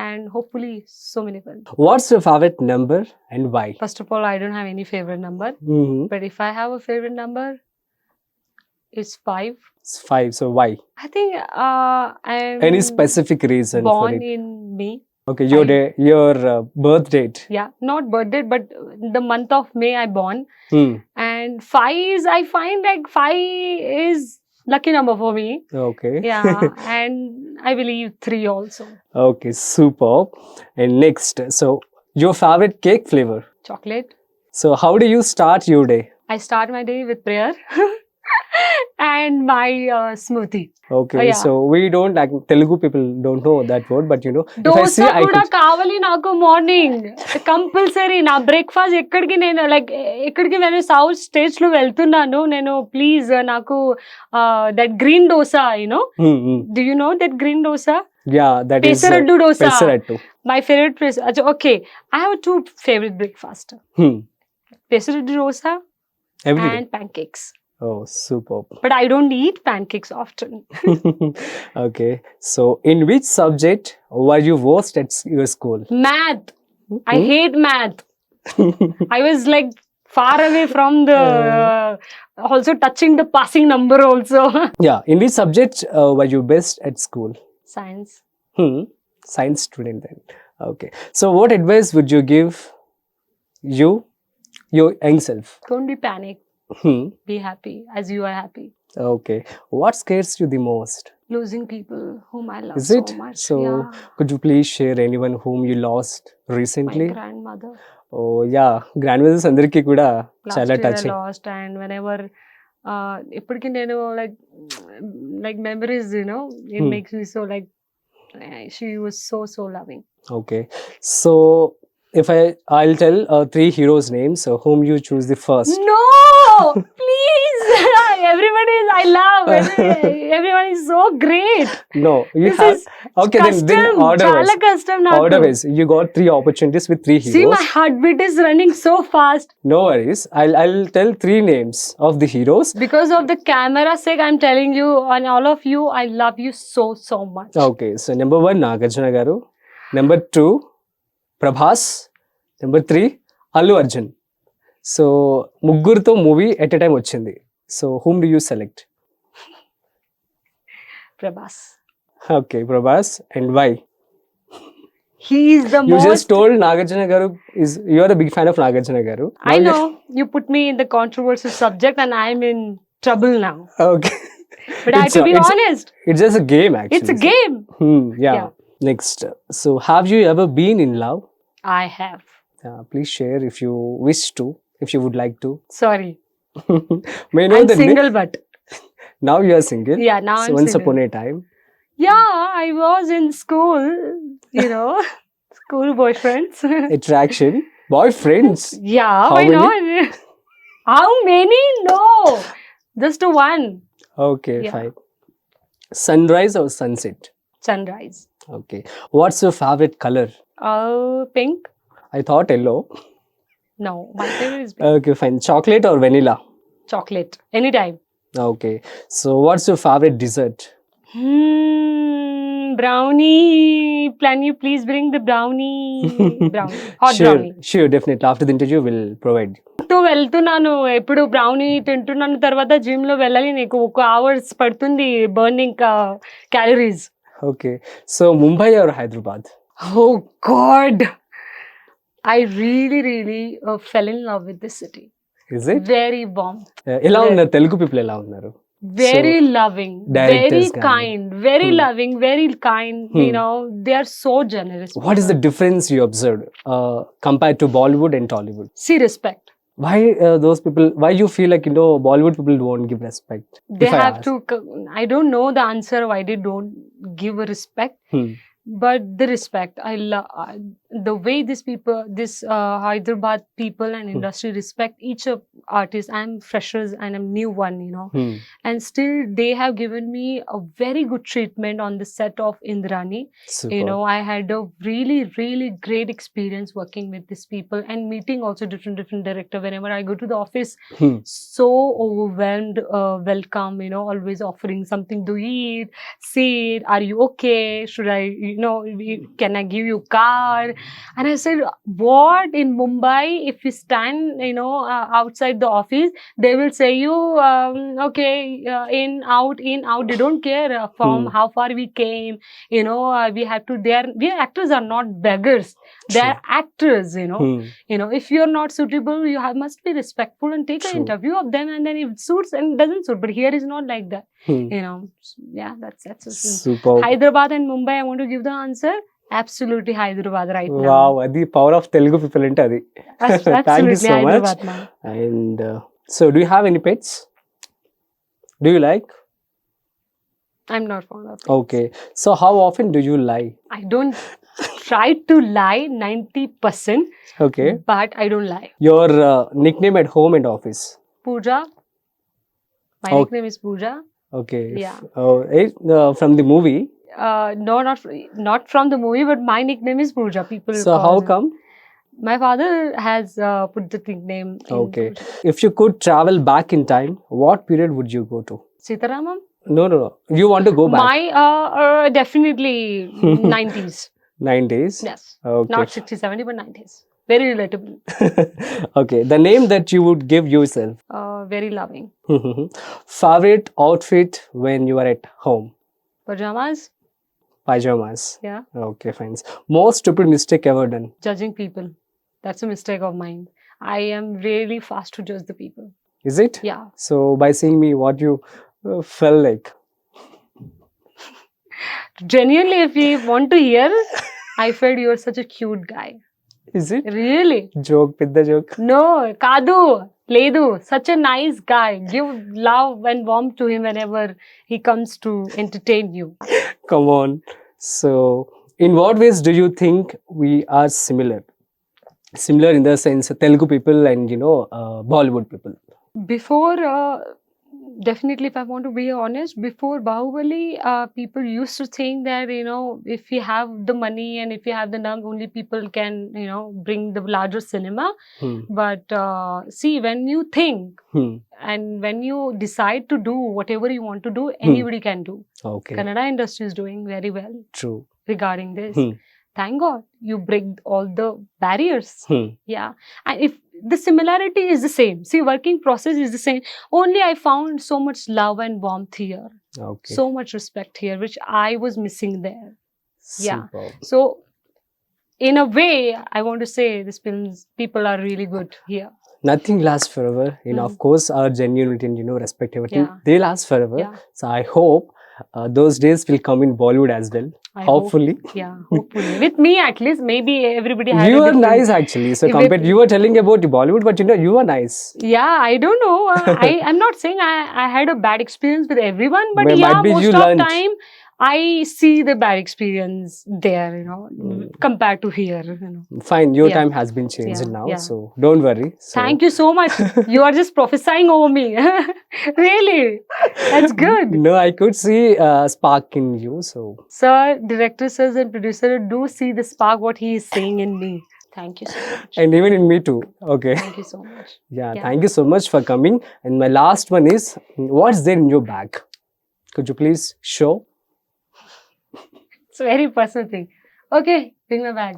And hopefully, so many films. What's your favorite number and why? First of all, I don't have any favorite number. But if I have a favorite number, is 5. It's 5. So why? I think I'm Any specific reason for born it? in May. Okay, your I- day, your birth date. Yeah, not birthday, but the month of May I born. Hmm. And 5 is, I find like 5 is lucky number for me. Okay. Yeah, and I believe 3 also. Okay, super. And next, so your favorite cake flavor. Chocolate. So how do you start your day? I start my day with prayer and my smoothie. Okay, yeah. so we don't like Telugu people don't know that word, but you know, if I see, dosa I కూడా could. కావాలి నాకు morning compulsory నా breakfast ఎక్కడికి నేను like ఎక్కడికి నేను south states లో వెళ్తున్నాను నేను ప్లీజ్ నాకు that green dosa you know do you know that green dosa Yeah, that is pesarattu dosa pesarattu. My favourite place okay I have 2 favourite breakfast pesarattu dosa Every day. and pancakes. Oh, super. But I don't eat pancakes often. Okay, so in which subject were you worst at your school? Math. I hate math. I was like far away from the also touching the passing number also. Yeah, in which subject were you best at school? Science. Science student then. Okay, so what advice would you give your young self? Don't be panic. Be happy as you are happy. Okay, what scares you the most? Losing people whom I love Is so it? much. So Yeah. could you please share anyone whom you lost My recently? grandmother. Oh yeah, grandmothers అందరికి కూడా Last చాలా year I touching. lost, and whenever ఇప్పటికి నేను like memories, you know, it makes me so like she was so loving. Okay, so if I'll tell 3 heroes names, so whom you choose the first? No, please. Everybody is, I love. Everyone is so great. No, you This have. is Okay, then custom. order Chala wise. custom నాకు. Order wise, you got 3 opportunities with 3 See, heroes. my heartbeat is running so fast. No worries. I'll tell 3 names of the heroes. Because of the camera sake, I'm telling you, and all of you, I love you so much. Okay, so number 1 Nagarjuna garu, number 2 Prabhas, number 3 Allu Arjun. So ముగ్గురుతో movie at a time వచ్చింది. So whom do you select? Prabhas. Okay, Prabhas, and why? He is the You most. just told Nagarjuna garu is you are a big fan of Nagarjuna garu. I know you put me in the controversial subject, and I'm in trouble now. Okay. But I have to be honest. It's just a game actually. It's a game. Yeah. Yeah. Next. So have you ever been in love? I have. Please share if you wish to, if you would like to. Sorry. May I know I'm the name? single, but Now you are single. yeah, now So I'm once single. upon a time. Yeah, I was in school, you know, school boyfriends. Attraction. Boyfriends. Yeah, How why many? not? How many? No, just one. Okay, Yeah. fine. Sunrise or sunset? Sunrise. Okay. What's your favorite color? Pink? I thought yellow. No, my favorite is pink. Okay, fine. Chocolate or vanilla? Chocolate. Anytime. Okay. So what's your favorite dessert? Brownie. Can you please bring the brownie? Brownie. Hot Sure, brownie. sure, definitely. After the interview, we'll provide. వెళ్తున్నాను ఎప్పుడు brownie తింటున్నాను తర్వాత gym లో వెళ్ళాలి నీకు ఒక hours పడుతుంది burning calories Okay. So Mumbai or Hyderabad? Oh god I really fell in love with this city Is it? Very warm ఎలా ఉన్నారు తెలుగు పీపుల్ ఎలా ఉన్నారు? very loving, very directors gaani. kind, very loving, very kind. You know, they are so generous. What is the difference you observed compared to Bollywood and Tollywood? See, respect. Why those people? Why you feel like Bollywood people won't give respect? They if I have ask? to. I don't know the answer why they don't give a respect. But the respect, I love the way these people, this Hyderabad people and industry respect each of artist. I'm freshers and I'm new one, you know, and still they have given me a very good treatment on the set of Indrani. Super. You know, I had a really great experience working with these people and meeting also different director. Whenever I go to the office, so overwhelmed, welcome, you know, always offering something to eat. Sit, are you okay? Should I, you know, can I give you car? And I said, what, in Mumbai, if we stand, you know, outside the office, they will say you, okay, in out. They don't care from how far we came. You know, we have to. We actors are not beggars. They are actors. You know. You know, if you're not suitable, you must be respectful and take an True. interview of them, and then if it suits and doesn't suit. But here is not like that. You know, yeah, that's a Super. Hyderabad and Mumbai. I want to give the answer. Absolutely Hyderabad right now. Wow, అది power of Telugu people అంటే అది. Thank you Absolutely so much. Hyderabad, man. And so, do you have any pets? Do you like? I'm not fond of it. Okay. So, how often do you lie? I don't try to lie 90%, Okay. but I don't lie. Your nickname at home and office. Pooja. My Oh. nickname is Pooja. Okay. Yeah. From the movie. No, not from the movie, but my nickname is Pooja. People. So, call how me. come? My father has put the nickname. In Okay. Pooja. If you could travel back in time, what period would you go to? Sitaramam. No. You want to go back? My definitely 90s. 90s? Yes. Okay. Not 60, 70, but 90s. Very relatable. Okay. The name that you would give yourself. Very loving. Favorite outfit when you are at home? Pajamas. Pajamas. Yeah. Okay, fine. Most stupid mistake ever done? Judging people. That's a mistake of mine. I am really fast to judge the people. Is it? Yeah. So, by seeing me, what you felt like? Genuinely, if you want to hear, I felt you are such a cute guy. Is it? Really? Joke, pidda joke. No, Kadu, Ledu, such a nice guy. Give love and warmth to him whenever he comes to entertain you. Come on. So, in what ways do you think we are similar? Similar in the sense, Telugu people and, Bollywood people. Before, definitely, if I want to be honest, before Bahubali, people used to think that, if you have the money and if you have the nerve, only people can, bring the larger cinema. But see, when you think and when you decide to do whatever you want to do, anybody can do. Okay. Kannada industry is doing very well True. regarding this. Thank God you break all the barriers. Yeah. And if the similarity is the same, see, working process is the same. Only I found so much love and warmth here. Okay. So much respect here, which I was missing there. Yeah. Superb. So, in a way, I want to say these films, people are really good here. Nothing lasts forever. Of course, our genuinity and, respect, everything, Yeah. they last forever. Yeah. So, I hope those days will come in Bollywood as well. I Hopefully. Hope, yeah, hopefully. With me, at least, maybe everybody has. You are nice actually. So, you were telling about Bollywood, but you are nice. Yeah, I don't know. I'm not saying I had a bad experience with everyone, but Might yeah, be most you of learnt. time I see the bad experience there, compared to here. Fine, your Yeah. time has been changed Yeah, now, yeah. so don't worry. So, Thank you so much. You are just prophesying over me. Really? That's good. No, I could see a spark in you. So, Sir, director, sirs, and producer do see the spark what he is saying in me. Thank you so much. and even in me too. Okay. Thank you so much. Yeah, Yeah. thank you so much for coming. And my last one is, what's there in your bag? Could you please show? It's a very personal thing. Okay, bring my bag.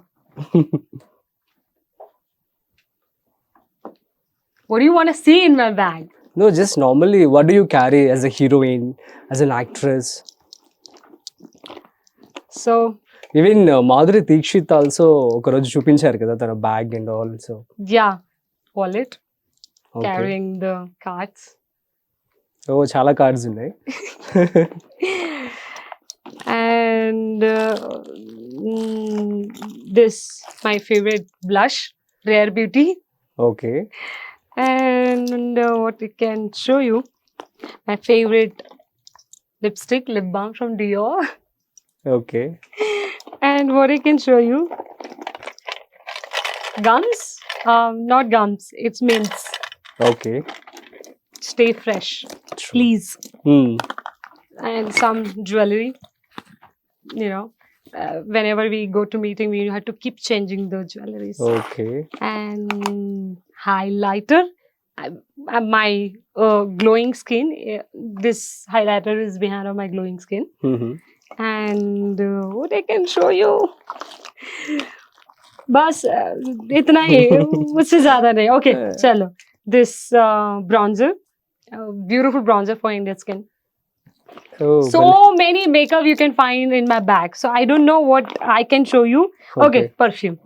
What do you want to see in my bag? No, just normally, what do you carry as a heroine, as an actress? So, Even Madhuri Dixit also ఒకరోజు చూపించారు కదా తన bag and all so yeah, wallet, carrying the cards. ఓ చాలా cards ఉన్నాయి. And this, my favorite blush, Rare Beauty. Okay. And what I can show you, my favorite lipstick, lip balm from Dior. Okay. And what I can show you, gums, not gums, it's mints. Okay. Stay fresh, please. And some jewelry, whenever we go to meeting, we have to keep changing the jewelries. Okay. And highlighter, my glowing skin, this highlighter is behind of my glowing skin. And what I can show you, बस इतना ही, उससे ज्यादा नहीं. Okay, चलो. this bronzer, beautiful bronzer for Indian skin. Oh, So many makeup you can find in my bag. So I don't know what I can show you. Okay, perfume.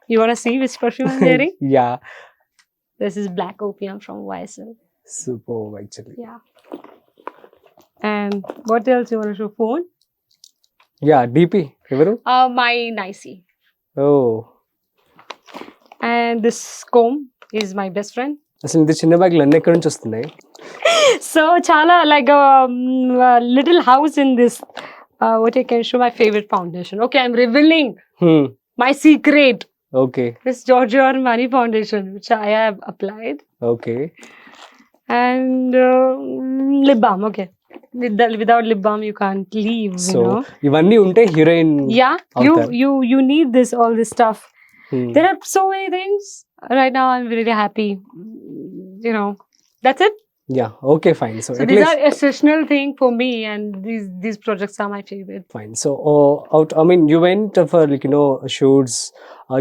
You want to see which perfume I'm wearing? Yeah, This is Black Opium from YSL. superb actually. Yeah. And what else you want to show? Phone? Yeah, DP ఎవరు? My Nicey. Oh, And this comb is my best friend. అసలు ఇంత చిన్న బ్యాగ్లు అన్నీ ఎక్కడి నుంచి వస్తున్నాయి? So chala like a little house in this. What I can show my favorite foundation. Okay, I'm revealing my secret. Okay, This Giorgio Armani foundation, which I have applied, okay. and lip balm. Okay, without lip balm you can't leave. So You know. ఇవన్నీ ఉంటే heroine. Yeah, you need this all this stuff. There are so many things. Right now I'm really happy. You know, that's it. Yeah, okay, fine. So So at these least are essential thing for me, and these projects are my favorite. fine. So I mean, you went for like shoots.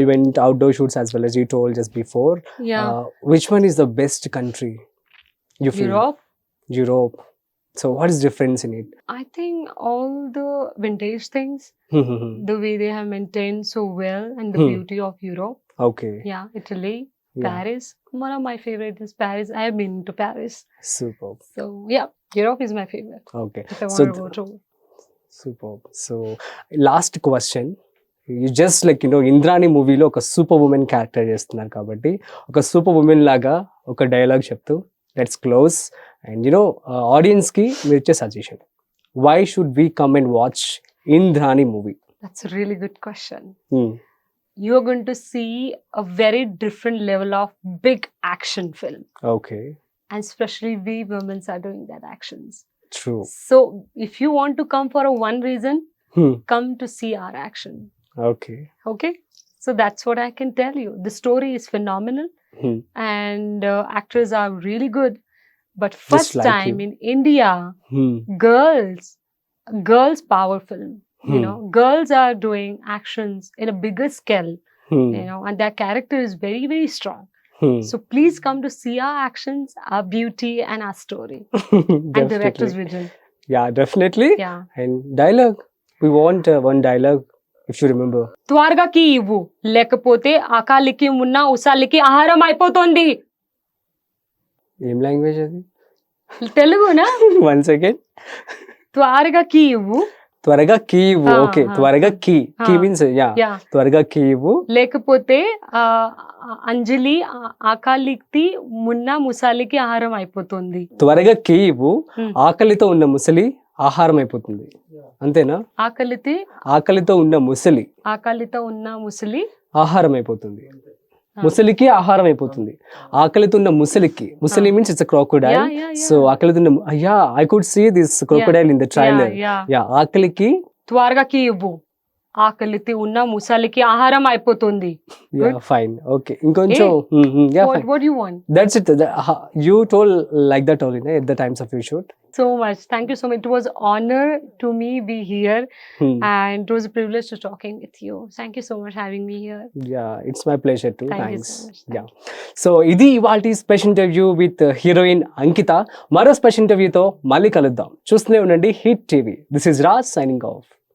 You went outdoor shoots as well, as you told just before. Yeah, Which one is the best country you feel? Europe. Europe. So what is difference in it? I think all the vintage things, the way they have maintained so well, and the beauty of Europe. Okay. Yeah, Italy, Yeah. Paris. One of my favorite is Paris. I have been to Paris. Superb. So yeah, Europe is my favorite. Okay. If I want So to go to. superb. So last question. You just like Indrani మూవీలో ఒక super women character చేస్తున్నారు కాబట్టి ఒక super women లాగా ఒక dialogue చెప్తూ let's close and audience కి మీరు ఇచ్చే suggestion. Why should we come and watch Indrani movie? That's a really good question. You are going to see a very different level of big action film, okay, and especially we women are doing that actions. True. So if you want to come for one reason, come to see our action. Okay. Okay, so that's what I can tell you. The story is phenomenal, and actors are really good. But first like time you. in India, girls power film. You know, girls are doing actions in a bigger scale. You know, and their character is very, very strong. So please come to see our actions, our beauty, and our story, and director's vision. Yeah, definitely. Yeah. And dialogue. We want one dialogue, if you remember. త్వరగాకి ఇవ్వు, లేకపోతే ఆకాలికి ఉన్న ఉసాలికి ఆహారం అయిపోతుంది. ఏం language అది? తెలుగునా? One second. త్వరగాకి ఇవ్వు, త్వరగా key ఇవ్వు. ఓకే, త్వరగా కీ మీన్స్ yeah, త్వరగా కీ ఇవ్వు, లేకపోతే అంజలి ఆకాలికి మున్న ముసాలికి ఆహారం అయిపోతుంది. త్వరగా కీ ఇవ్వు, ఆకలితో ఉన్న ముసలి ఆహారం అయిపోతుంది. అంతేనా? ఆకలితో ఉన్న ముసలి ఆహారం అయిపోతుంది. ముసలికి ఆహారం అయిపోతుంది. ఆకలితో ఉన్న ముసలికి, ముసలి means it's a crocodile. So ఆకలితో ఉన్న I could see this crocodile in the trailer. ఆకలికి త్వరగాకి ఇవ్వు, ఆకలితో ఉన్న ముసలికి ఆహారం అయిపోతుంది. Fine, okay. ఇంకొంచెం what you want? That's it. You told like that only at the times of your shoot. So much. Thank you so much. It was honor to me be here, and it was a privilege to talking with you. Thank you so much having me here. Yeah, it's my pleasure too. Thank Thanks. you so much. Yeah. So ఇది ఇవాల్టి special interview with heroine అంకిత. మరో special ఇంటర్వ్యూతో మళ్ళీ కలుద్దాం. చూస్తూనే ఉండండి hit TV. This is Raj signing off.